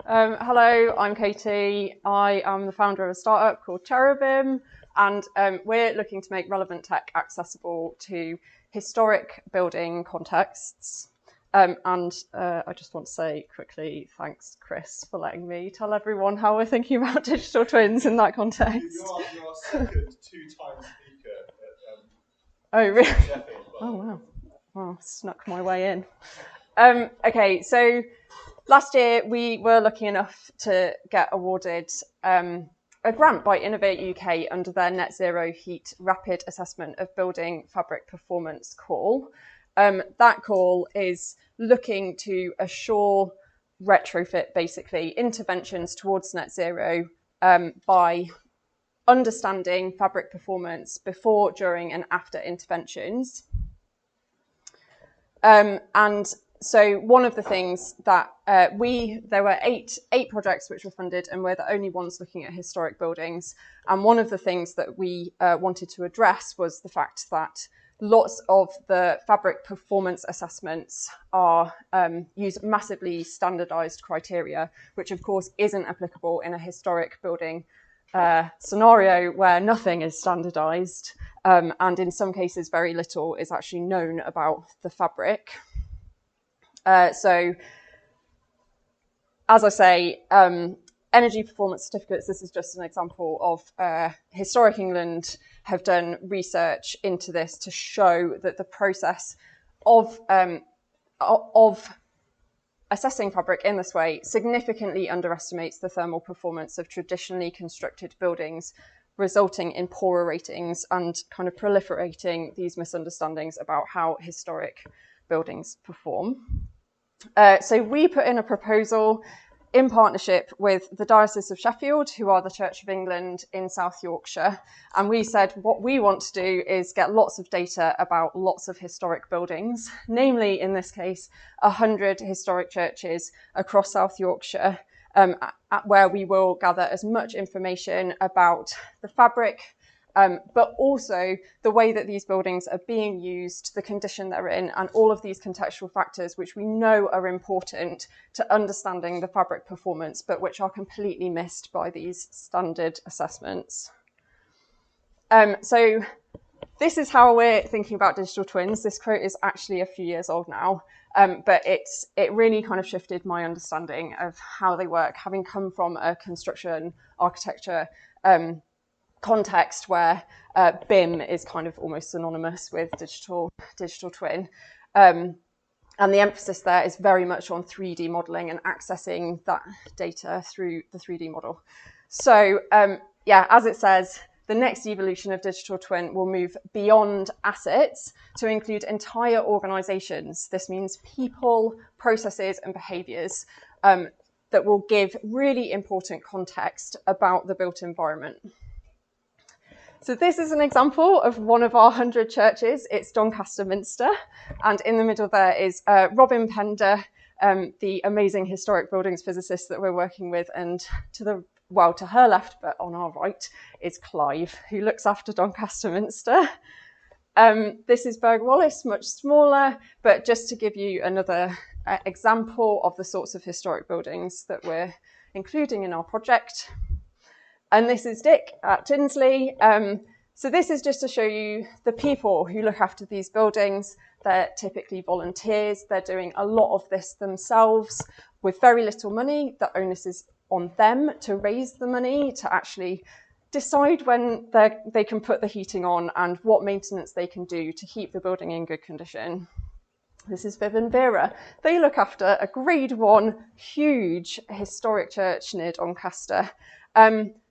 Hello, I'm Katie. I am the founder of a startup called Cheribim, and we're looking to make relevant tech accessible to historic building contexts. I just want to say quickly, thanks, Chris, for letting me tell everyone how we're thinking about digital twins in that context. You're our second two-time speaker at Oh, really? Sheffield. Oh, wow. Wow, snuck my way in. Okay, so last year we were lucky enough to get awarded a grant by InnovateUK under their Net Zero Heat Rapid Assessment of Building Fabric Performance call. That call is looking to assure retrofit, basically, interventions towards net zero by understanding fabric performance before, during and after interventions. And so one of the things that there were eight projects which were funded, and we're the only ones looking at historic buildings. And one of the things that we wanted to address was the fact that lots of the fabric performance assessments are use massively standardized criteria, which of course isn't applicable in a historic building scenario where nothing is standardized, and in some cases very little is actually known about the fabric. So, as I say, energy performance certificates, this is just an example of Historic England have done research into this to show that the process of assessing fabric in this way significantly underestimates the thermal performance of traditionally constructed buildings, resulting in poorer ratings and kind of proliferating these misunderstandings about how historic buildings perform. So we put in a proposal in partnership with the Diocese of Sheffield, who are the Church of England in South Yorkshire. And we said what we want to do is get lots of data about lots of historic buildings, namely, in this case, 100 historic churches across South Yorkshire, where we will gather as much information about the fabric, but also the way that these buildings are being used, the condition they're in, and all of these contextual factors which we know are important to understanding the fabric performance, but which are completely missed by these standard assessments. So this is how we're thinking about digital twins. This quote is actually a few years old now, but it really kind of shifted my understanding of how they work, having come from a construction architecture context where BIM is kind of almost synonymous with digital twin. And the emphasis there is very much on 3D modeling and accessing that data through the 3D model. So yeah, as it says, the next evolution of digital twin will move beyond assets to include entire organizations. This means people, processes and behaviors that will give really important context about the built environment. So this is an example of one of our 100 churches. It's Doncaster Minster, and in the middle there is Robin Pender, the amazing historic buildings physicist that we're working with, and to her left, but on our right, is Clive, who looks after Doncaster Minster. This is Berg Wallace, much smaller, but just to give you another example of the sorts of historic buildings that we're including in our project. And this is Dick at Tinsley. So this is just to show you the people who look after these buildings. They're typically volunteers. They're doing a lot of this themselves with very little money. The onus is on them to raise the money, to actually decide when they can put the heating on and what maintenance they can do to keep the building in good condition. This is Viv and Vera. They look after a Grade 1 huge historic church near Doncaster.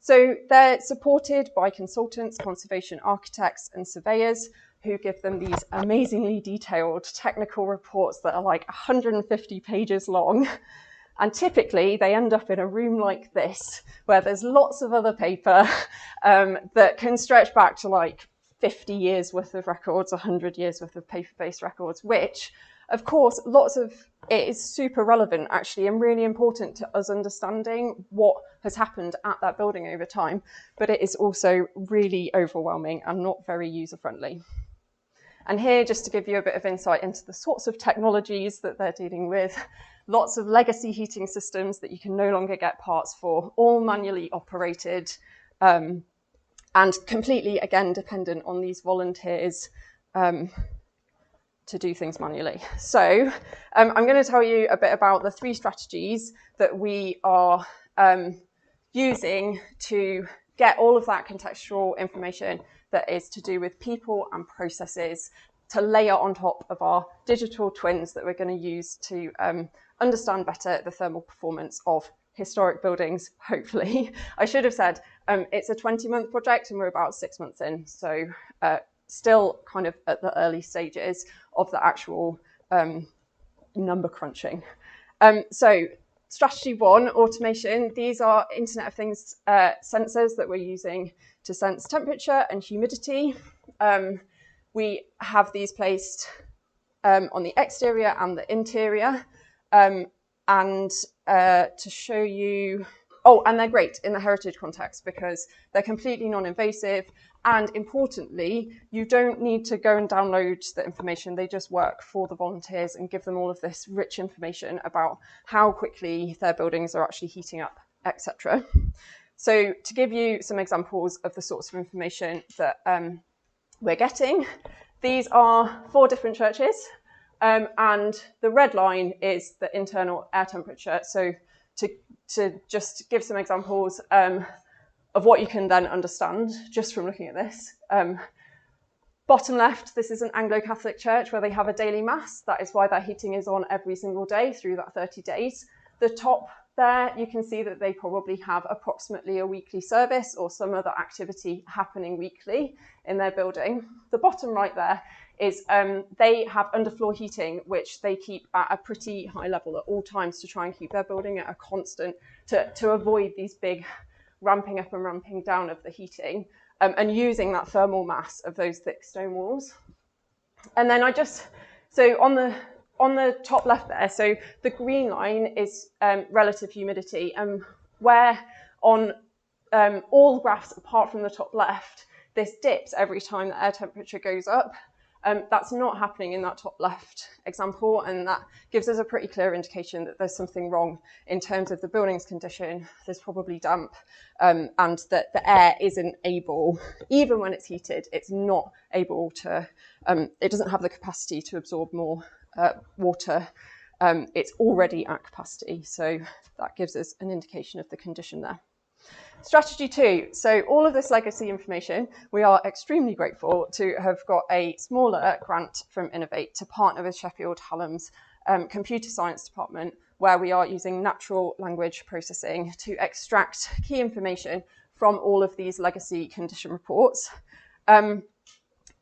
So they're supported by consultants, conservation architects and surveyors who give them these amazingly detailed technical reports that are like 150 pages long. And typically they end up in a room like this, where there's lots of other paper that can stretch back to like 50 years worth of records, 100 years worth of paper-based records, which, of course, lots of it is super relevant, actually, and really important to us understanding what has happened at that building over time. But it is also really overwhelming and not very user-friendly. And here, just to give you a bit of insight into the sorts of technologies that they're dealing with, lots of legacy heating systems that you can no longer get parts for, all manually operated, and completely, again, dependent on these volunteers to do things manually. So I'm going to tell you a bit about the 3 strategies that we are using to get all of that contextual information that is to do with people and processes to layer on top of our digital twins that we're going to use to understand better the thermal performance of historic buildings, hopefully. I should have said it's a 20-month project and we're about 6 months in, so still kind of at the early stages of the actual number crunching. So strategy 1, automation. These are Internet of Things sensors that we're using to sense temperature and humidity. We have these placed on the exterior and the interior. And to show you, and they're great in the heritage context because they're completely non-invasive. And importantly, you don't need to go and download the information. They just work for the volunteers and give them all of this rich information about how quickly their buildings are actually heating up, etc. So to give you some examples of the sorts of information that we're getting, these are 4 different churches. And the red line is the internal air temperature. So to just give some examples of what you can then understand just from looking at this. Bottom left, this is an Anglo-Catholic church where they have a daily mass. That is why their heating is on every single day through that 30 days. The top there, you can see that they probably have approximately a weekly service or some other activity happening weekly in their building. The bottom right there is they have underfloor heating, which they keep at a pretty high level at all times to try and keep their building at a constant, to avoid these big ramping up and ramping down of the heating, and using that thermal mass of those thick stone walls. And then so on the top left there, so the green line is relative humidity, and where on all graphs apart from the top left, this dips every time the air temperature goes up. That's not happening in that top left example, and that gives us a pretty clear indication that there's something wrong in terms of the building's condition. There's probably damp, and that the air isn't able, even when it's heated, it's not able to, it doesn't have the capacity to absorb more water. It's already at capacity, so that gives us an indication of the condition there. Strategy 2, so all of this legacy information, we are extremely grateful to have got a smaller grant from Innovate to partner with Sheffield Hallam's computer science department, where we are using natural language processing to extract key information from all of these legacy condition reports. And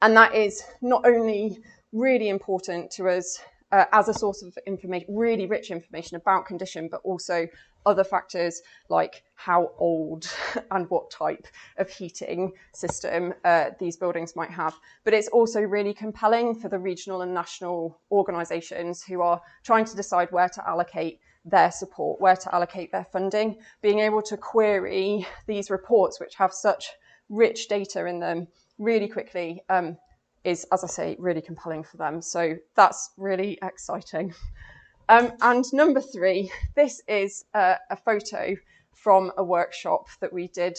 that is not only really important to us as a source of information, really rich information about condition, but also other factors like how old and what type of heating system these buildings might have. But it's also really compelling for the regional and national organisations who are trying to decide where to allocate their support, where to allocate their funding. Being able to query these reports, which have such rich data in them, really quickly is, as I say, really compelling for them. So that's really exciting. And number 3, this is a photo from a workshop that we did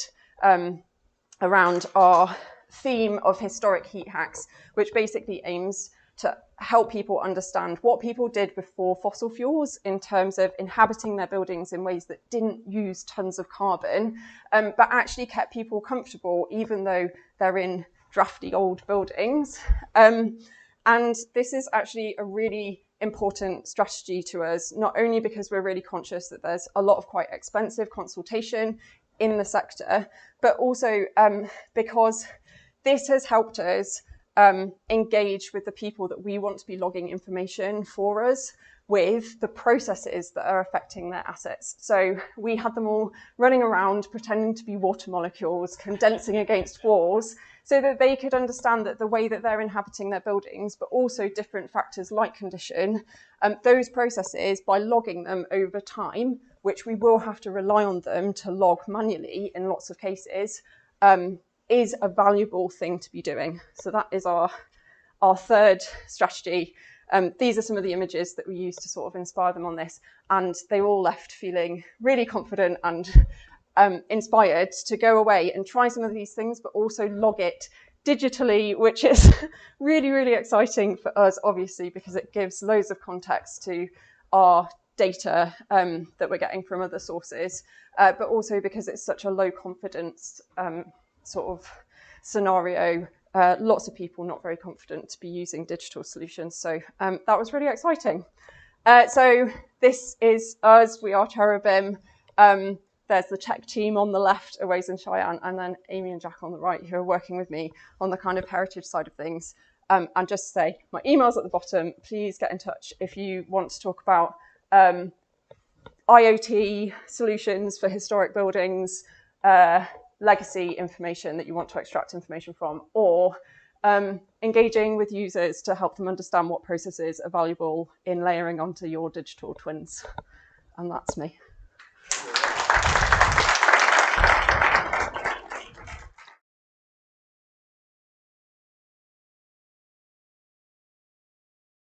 around our theme of historic heat hacks, which basically aims to help people understand what people did before fossil fuels in terms of inhabiting their buildings in ways that didn't use tons of carbon, but actually kept people comfortable, even though they're in drafty old buildings. And this is actually a really important strategy to us, not only because we're really conscious that there's a lot of quite expensive consultation in the sector, but also because this has helped us engage with the people that we want to be logging information for us with the processes that are affecting their assets. So we had them all running around pretending to be water molecules, condensing against walls, so that they could understand that the way that they're inhabiting their buildings, but also different factors like condition, those processes, by logging them over time, which we will have to rely on them to log manually in lots of cases, is a valuable thing to be doing. So that is our 3rd strategy. These are some of the images that we used to sort of inspire them on this, and they all left feeling really confident and inspired to go away and try some of these things, but also log it digitally, which is really, really exciting for us, obviously, because it gives loads of context to our data that we're getting from other sources, but also because it's such a low confidence sort of scenario. Lots of people not very confident to be using digital solutions. So that was really exciting. So this is us. We are Cheribim. There's the tech team on the left, Aways and Cheyenne, and then Amy and Jack on the right, who are working with me on the kind of heritage side of things. And just to say, my email's at the bottom. Please get in touch if you want to talk about IoT solutions for historic buildings, legacy information that you want to extract information from, or engaging with users to help them understand what processes are valuable in layering onto your digital twins. And that's me.